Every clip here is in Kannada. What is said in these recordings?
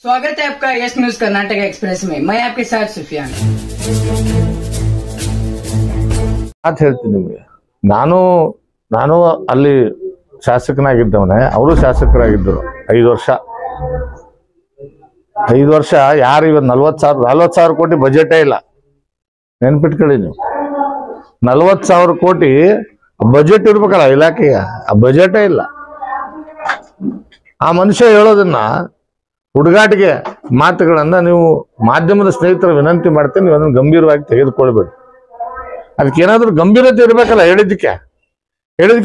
स्वागत है आपका यस न्यूज कर्नाटक एक्सप्रेस में। मैं आपके साथ सुफियान। ಮಾತು ಹೇಳ್ತೀನಿ ನಿಮಗೆ। ನಾನು ಅಲ್ಲಿ ಶಾಸಕನಾಗಿದ್ದವನೇ, ಅವರು ಶಾಸಕರಾಗಿದ್ದರು 5 ವರ್ಷ ಯಾರು ಇವತ್ತು 40,000 ಕೋಟಿ ಬಜೆಟೇ ಇಲ್ಲ। ನೆನ್ಪಿಟ್ಕೊಳ್ಳಿ ನೀವು, 40,000 ಕೋಟಿ ಬಜೆಟ್ ಇರ್ಬೇಕಲ್ಲ ಇಲಾಖೆಗೆ, ಆ ಬಜೆಟೇ ಇಲ್ಲ। ಆ ಮನುಷ್ಯ ಹೇಳೋದನ್ನ ಹುಡುಗಾಟಿಗೆ ಮಾತುಗಳನ್ನ ನೀವು ಮಾಧ್ಯಮದ ಸ್ನೇಹಿತರ ವಿನಂತಿ ಮಾಡ್ತೀನಿ, ನೀವು ಅದನ್ನು ಗಂಭೀರವಾಗಿ ತೆಗೆದುಕೊಳ್ಬೇಡಿ। ಅದಕ್ಕೆ ಏನಾದ್ರೂ ಗಂಭೀರತೆ ಇರ್ಬೇಕಲ್ಲ, ಹೇಳಿದ್ದಕ್ಕೆ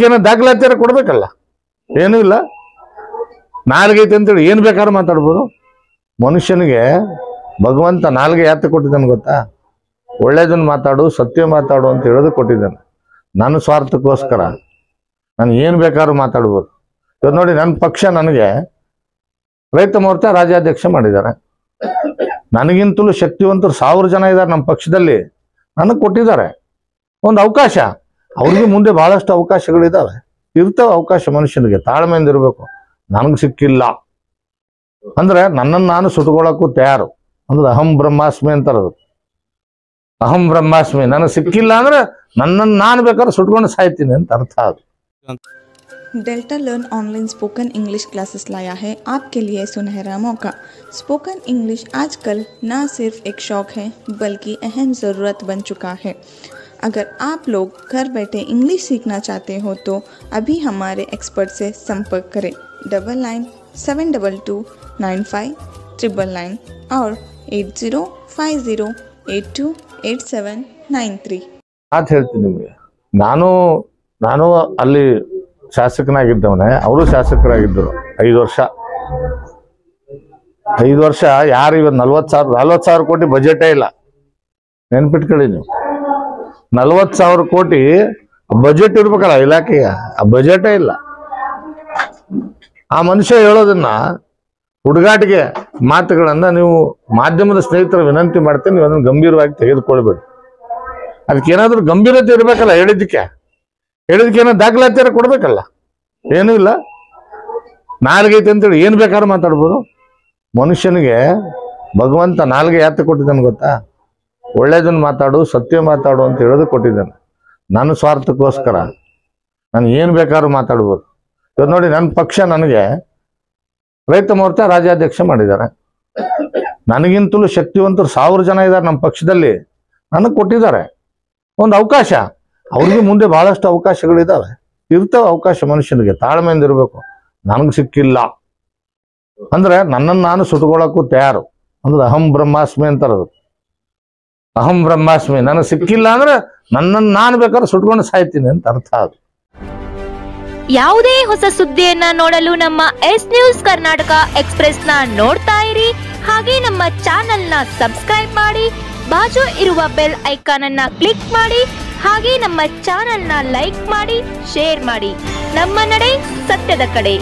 ಏನೋ ದಾಖಲಾತಿ ಕೊಡ್ಬೇಕಲ್ಲ, ಏನೂ ಇಲ್ಲ। ನಾಲ್ಗೈತೆ ಅಂತೇಳಿ ಏನ್ ಬೇಕಾದ್ರೂ ಮಾತಾಡ್ಬೋದು। ಮನುಷ್ಯನಿಗೆ ಭಗವಂತ ನಾಲ್ಗೆ ಯಾತ ಕೊಟ್ಟಿದ್ದಾನೆ ಗೊತ್ತಾ? ಒಳ್ಳೇದನ್ನ ಮಾತಾಡು, ಸತ್ಯ ಮಾತಾಡು ಅಂತ ಹೇಳೋದು ಕೊಟ್ಟಿದ್ದಾನೆ। ನನ್ನ ಸ್ವಾರ್ಥಕ್ಕೋಸ್ಕರ ನಾನು ಏನ್ ಬೇಕಾದ್ರೂ ಮಾತಾಡ್ಬೋದು। ಇವತ್ತು ನೋಡಿ, ನನ್ನ ಪಕ್ಷ ನನಗೆ ರೈತ ಮೋರ್ಚಾ ರಾಜ್ಯಾಧ್ಯಕ್ಷ ಮಾಡಿದ್ದಾರೆ। ನನಗಿಂತಲೂ ಶಕ್ತಿವಂತರು 1000 ಜನ ಇದ್ದಾರೆ ನಮ್ಮ ಪಕ್ಷದಲ್ಲಿ, ನನಗೆ ಕೊಟ್ಟಿದ್ದಾರೆ ಒಂದು ಅವಕಾಶ। ಅವ್ರಿಗೆ ಮುಂದೆ ಬಹಳಷ್ಟು ಅವಕಾಶಗಳಿದಾವೆ, ಇರ್ತಾವೆ ಅವಕಾಶ। ಮನುಷ್ಯನಿಗೆ ತಾಳ್ಮೆಯಿಂದ ಇರಬೇಕು। ನನಗೆ ಸಿಕ್ಕಿಲ್ಲ ಅಂದ್ರೆ ನನ್ನನ್ನು ನಾನು ಸುಟ್ಕೊಳ್ಳೋಕ್ಕೂ ತಯಾರು, ಅಂದ್ರೆ ಅಹಂ ಬ್ರಹ್ಮಾಸ್ಮಿ ಅಂತಾರದು। ಅಹಂ ಬ್ರಹ್ಮಾಸ್ಮಿ, ನನಗೆ ಸಿಕ್ಕಿಲ್ಲ ಅಂದ್ರೆ ನನ್ನನ್ನು ನಾನು ಬೇಕಾದ್ರೆ ಸುಟ್ಕೊಂಡು ಸಾಯ್ತೀನಿ ಅಂತ ಅರ್ಥ ಅದು। Delta learn online spoken English classes लाया है आपके लिए सुनहरा मौका। स्पोकन इंग्लिश आजकल न सिर्फ एक शौक है बल्कि अहम ज़रूरत बन चुका है। अगर आप लोग घर बैठे इंग्लिश सीखना चाहते हो तो अभी हमारे एक्सपर्ट से संपर्क करें 9972295999 और 8050828793। ಮಾತು ಹೇಳ್ತೀನಿ ನಿಮಗೆ। ನಾನು ಅಲ್ಲಿ ಶಾಸಕನಾಗಿದ್ದವನೇ, ಅವರು ಶಾಸಕರಾಗಿದ್ದರು 5 ವರ್ಷ ಯಾರು ಇವತ್ತು 40,000 ಕೋಟಿ ಬಜೆಟೇ ಇಲ್ಲ। ನೆನ್ಪಿಟ್ಕೊಳ್ಳಿ ನೀವು, 40,000 ಕೋಟಿ ಬಜೆಟ್ ಇರ್ಬೇಕಲ್ಲ ಇಲಾಖೆಗೆ, ಆ ಬಜೆಟೇ ಇಲ್ಲ। ಆ ಮನುಷ್ಯ ಹೇಳೋದನ್ನ ಹುಡುಗಾಟಿಗೆ ಮಾತುಗಳನ್ನ ನೀವು ಮಾಧ್ಯಮದ ಸ್ನೇಹಿತರ ವಿನಂತಿ ಮಾಡ್ತೀನಿ, ನೀವು ಅದನ್ನು ಗಂಭೀರವಾಗಿ ತೆಗೆದುಕೊಳ್ಬೇಡಿ। ಅದಕ್ಕೆ ಏನಾದ್ರೂ ಗಂಭೀರತೆ ಇರ್ಬೇಕಲ್ಲ, ಹೇಳಿದ್ದಕ್ಕೆ ಏನೋ ದಾಖಲಾತಿ ಕೊಡ್ಬೇಕಲ್ಲ, ಏನೂ ಇಲ್ಲ। ನಾಲ್ಗೈತೆ ಅಂತೇಳಿ ಏನ್ ಬೇಕಾದ್ರೂ ಮಾತಾಡ್ಬೋದು। ಮನುಷ್ಯನಿಗೆ ಭಗವಂತ ನಾಲ್ಗೆ ಯಾತ ಕೊಟ್ಟಿದ್ದಾನೆ ಗೊತ್ತಾ? ಒಳ್ಳೇದನ್ನ ಮಾತಾಡು, ಸತ್ಯ ಮಾತಾಡು ಅಂತ ಹೇಳೋದು ಕೊಟ್ಟಿದ್ದಾನೆ। ನನ್ನ ಸ್ವಾರ್ಥಕ್ಕೋಸ್ಕರ ನಾನು ಏನ್ ಬೇಕಾದ್ರೂ ಮಾತಾಡ್ಬೋದು। ಇವತ್ತು ನೋಡಿ, ನನ್ನ ಪಕ್ಷ ನನಗೆ ರೈತ ಮೋರ್ಚಾ ರಾಜ್ಯಾಧ್ಯಕ್ಷ ಮಾಡಿದ್ದಾರೆ। ನನಗಿಂತಲೂ ಶಕ್ತಿವಂತರು 1000 ಜನ ಇದ್ದಾರೆ ನಮ್ಮ ಪಕ್ಷದಲ್ಲಿ, ನನಗೆ ಕೊಟ್ಟಿದ್ದಾರೆ ಒಂದು ಅವಕಾಶ। ಅವ್ರಿಗೆ ಮುಂದೆ ಬಹಳಷ್ಟು ಅವಕಾಶಗಳಿದಾವೆ, ಇರ್ತಾವೆ ಅವಕಾಶ। ಮನುಷ್ಯನಿಗೆ ತಾಳ್ಮೆಯಿಂದ ಇರಬೇಕು। ನನಗೆ ಸಿಕ್ಕಿಲ್ಲ ಅಂದ್ರೆ ನನ್ನನ್ನು ನಾನು ಸುಟ್ಕೊಳ್ಳೋಕ್ಕೂ ತಯಾರು, ಅಂದ್ರೆ ಅಹಂ ಬ್ರಹ್ಮಾಸ್ಮಿ ಅಂತಾರದು। ಅಹಂ ಬ್ರಹ್ಮಾಸ್ಮಿ, ನನಗೆ ಸಿಕ್ಕಿಲ್ಲ ಅಂದ್ರೆ ನನ್ನನ್ನು ನಾನು ಬೇಕಾದ್ರೆ ಸುಟ್ಕೊಂಡು ಸಾಯ್ತೀನಿ ಅಂತ ಅರ್ಥ ಅದು। ಯಾವುದೇ ಹೊಸ ಸುದ್ದಿಯನ್ನ ನೋಡಲು ನಮ್ಮ ಎಸ್ ನ್ಯೂಸ್ ಕರ್ನಾಟಕ ಎಕ್ಸ್ಪ್ರೆಸ್ ನ ನೋಡ್ತಾ ಇರಿ, ಹಾಗೆ ನಮ್ಮ ಚಾನೆಲ್ ನ ಸಬ್ಸ್ಕ್ರೈಬ್ ಮಾಡಿ, ಬಾಜು ಇರುವ ಬೆಲ್ ಐಕಾನ್ ಅನ್ನ ಕ್ಲಿಕ್ ಮಾಡಿ, ಹಾಗೆ ನಮ್ಮ ಚಾನೆಲ್ ನ ಲೈಕ್ ಮಾಡಿ, ಶೇರ್ ಮಾಡಿ। ನಮ್ಮ ನಡೆ ಸತ್ಯದ ಕಡೆ।